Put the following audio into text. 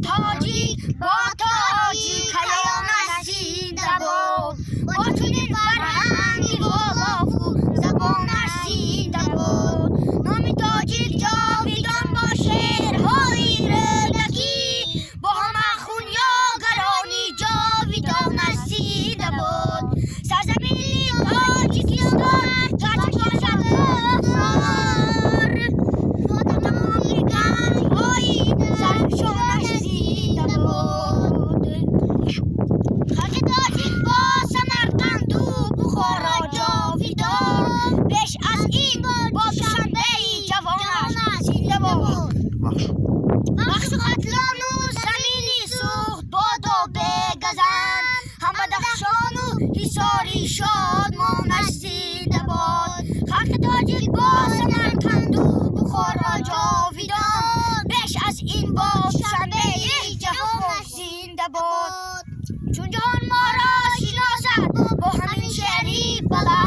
تاجیک با تاجیک کیان زنده باد با چنین فرهنگی والافو زبانش زنده باد نام تاجیک جاویدان با شعرهای ردکی با همه خون یاگرانی جاویدانش زنده باد سرزمین تاجیکستان گرچه باشد افسار با تمامی گنج‌های سرشانش زنده باد خاک تاجیک با سمرقند و بخارا جاویدان بیش از این با دوشنبه جوانش زنده باد بخش قتلان و زمینی سوخت باد و بگزن هم بدخشان و حصاری شادمانش زنده باد خاک تاجیک با سمرقند و بخارا جاویدان بیش از این با دوشنبه جوانش زنده باد چون جهان ما را شناسد با همین شعری بلند